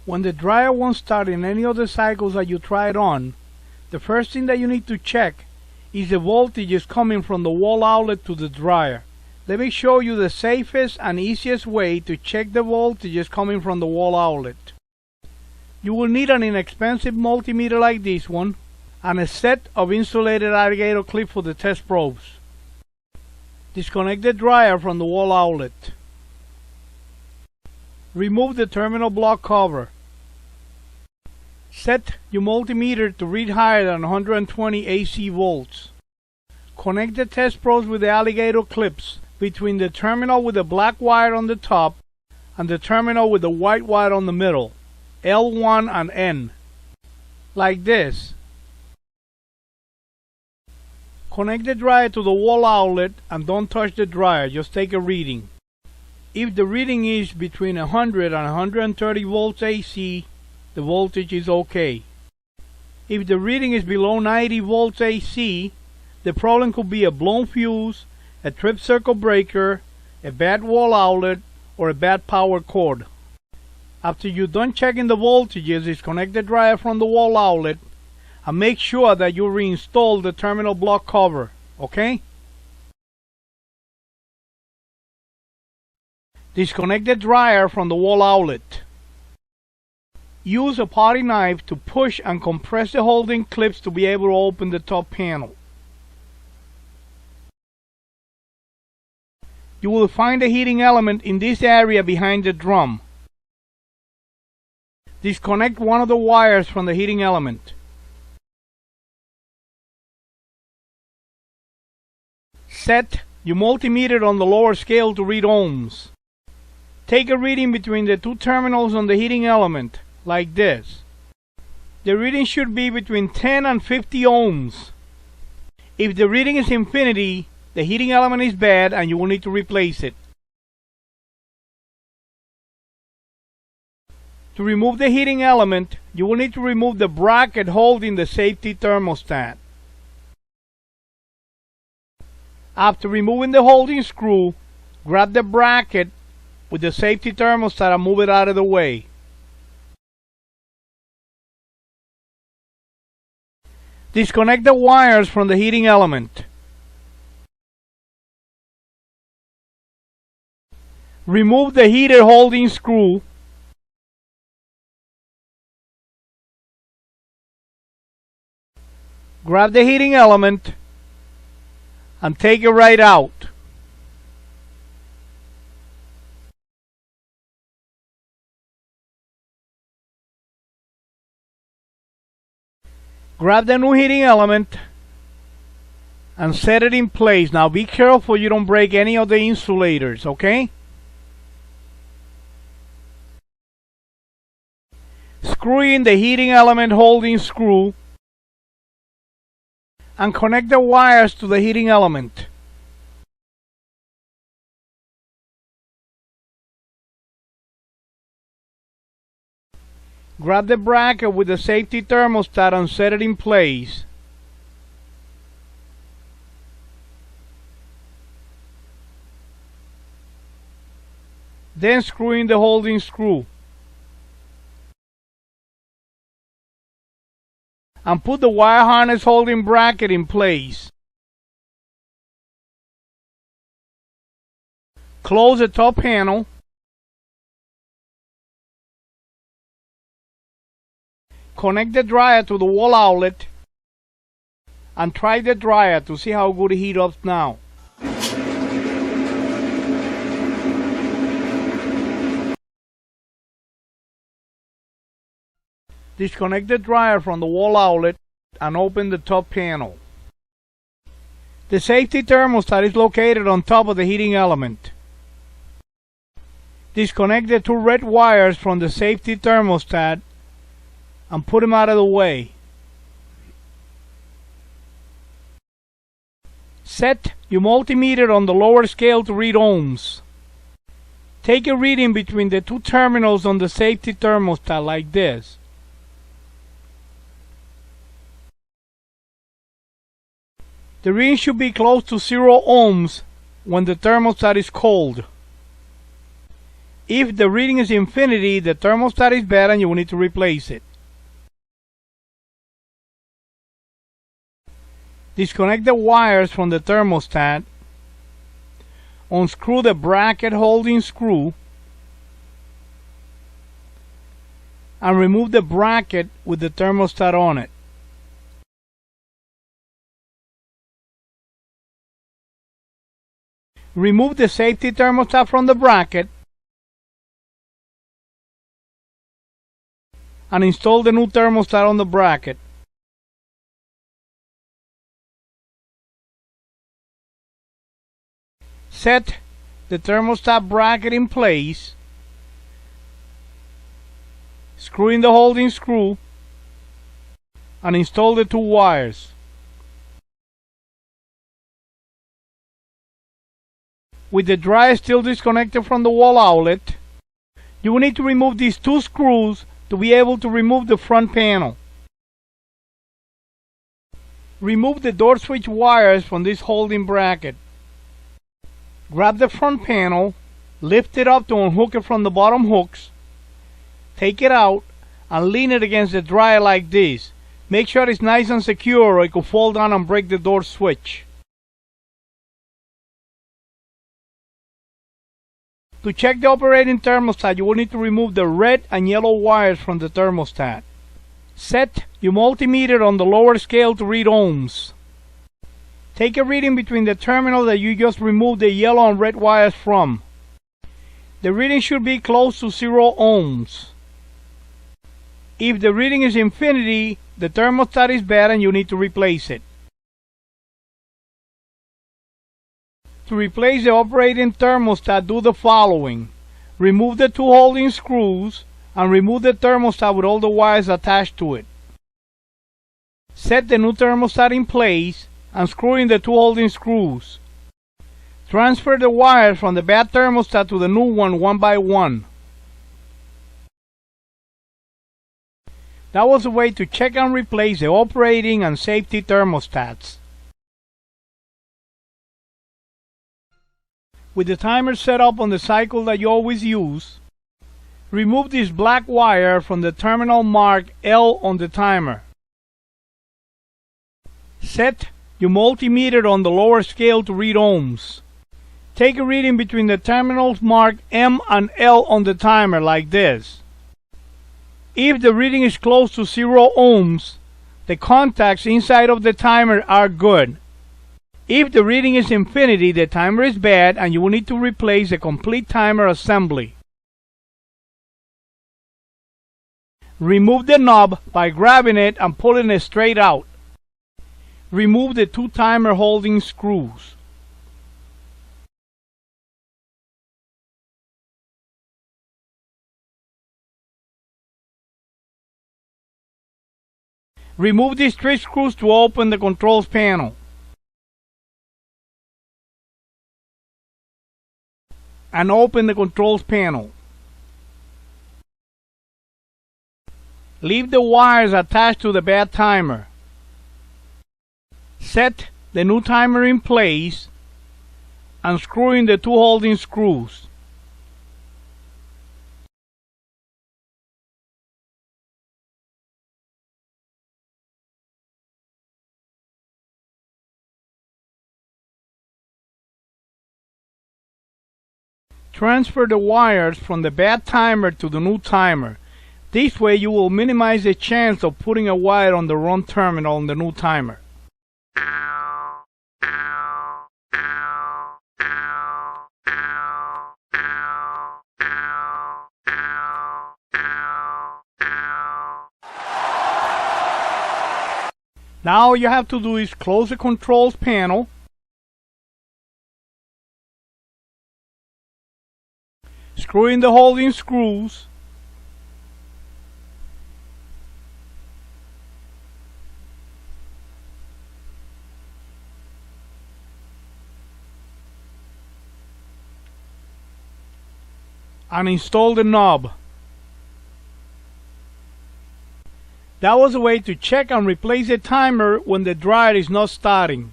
When the dryer won't start in any of the cycles that you try it on, the first thing that you need to check is the voltage coming from the wall outlet to the dryer. Let me show you the safest and easiest way to check the voltage coming from the wall outlet. You will need an inexpensive multimeter like this one and a set of insulated alligator clips for the test probes. Disconnect the dryer from the wall outlet. Remove the terminal block cover. Set your multimeter to read higher than 120 AC volts. Connect the test probes with the alligator clips between the terminal with the black wire on the top and the terminal with the white wire on the middle, L1 and N, like this. Connect the dryer to the wall outlet and don't touch the dryer, just take a reading. If the reading is between 100 and 130 volts AC, the voltage is okay. If the reading is below 90 volts AC, the problem could be a blown fuse, a trip circuit breaker, a bad wall outlet, or a bad power cord. After you're done checking the voltages, disconnect the dryer from the wall outlet and make sure that you reinstall the terminal block cover, okay? Disconnect the dryer from the wall outlet. Use a potty knife to push and compress the holding clips to be able to open the top panel. You will find the heating element in this area behind the drum. Disconnect one of the wires from the heating element. Set your multimeter on the lower scale to read ohms. Take a reading between the two terminals on the heating element, like this. The reading should be between 10 and 50 ohms. If the reading is infinity, the heating element is bad and you will need to replace it. To remove the heating element, you will need to remove the bracket holding the safety thermostat. After removing the holding screw, grab the bracket with the safety thermostat and move it out of the way. Disconnect the wires from the heating element. Remove the heater holding screw. Grab the heating element and take it right out. Grab the new heating element and set it in place. Now be careful you don't break any of the insulators, okay? Screw in the heating element holding screw and connect the wires to the heating element. Grab the bracket with the safety thermostat and set it in place. Then screw in the holding screw. And put the wire harness holding bracket in place. Close the top panel. Connect the dryer to the wall outlet and try the dryer to see how good it heats up now. Disconnect the dryer from the wall outlet and open the top panel. The safety thermostat is located on top of the heating element. Disconnect the two red wires from the safety thermostat and put them out of the way. Set your multimeter on the lower scale to read ohms. Take a reading between the two terminals on the safety thermostat like this. The reading should be close to 0 ohms when the thermostat is cold. If the reading is infinity, the thermostat is bad and you will need to replace it. Disconnect the wires from the thermostat. Unscrew the bracket holding screw and remove the bracket with the thermostat on it. Remove the safety thermostat from the bracket and install the new thermostat on the bracket. Set the thermostat bracket in place, screw in the holding screw, and install the two wires. With the dryer still disconnected from the wall outlet, you will need to remove these two screws to be able to remove the front panel. Remove the door switch wires from this holding bracket. Grab the front panel, lift it up to unhook it from the bottom hooks, take it out, and lean it against the dryer like this. Make sure it's nice and secure or it could fall down and break the door switch. To check the operating thermostat, you will need to remove the red and yellow wires from the thermostat. Set your multimeter on the lower scale to read ohms. Take a reading between the terminal that you just removed the yellow and red wires from. The reading should be close to 0 ohms. If the reading is infinity, the thermostat is bad and you need to replace it. To replace the operating thermostat, do the following. Remove the two holding screws and remove the thermostat with all the wires attached to it. Set the new thermostat in place and screw in the two holding screws. Transfer the wires from the bad thermostat to the new one by one. That was a way to check and replace the operating and safety thermostats. With the timer set up on the cycle that you always use, remove this black wire from the terminal marked L on the timer. Set your multimeter on the lower scale to read ohms. Take a reading between the terminals marked M and L on the timer like this. If the reading is close to 0 ohms, the contacts inside of the timer are good. If the reading is infinity, the timer is bad and you will need to replace the complete timer assembly. Remove the knob by grabbing it and pulling it straight out. Remove the two timer holding screws. Remove these 3 screws to open the controls panel. And open the controls panel. Leave the wires attached to the bad timer. Set the new timer in place and screw in the two holding screws. Transfer the wires from the bad timer to the new timer. This way you will minimize the chance of putting a wire on the wrong terminal on the new timer. Now all you have to do is close the controls panel, screw in the holding screws, and install the knob. That was a way to check and replace the timer when the dryer is not starting.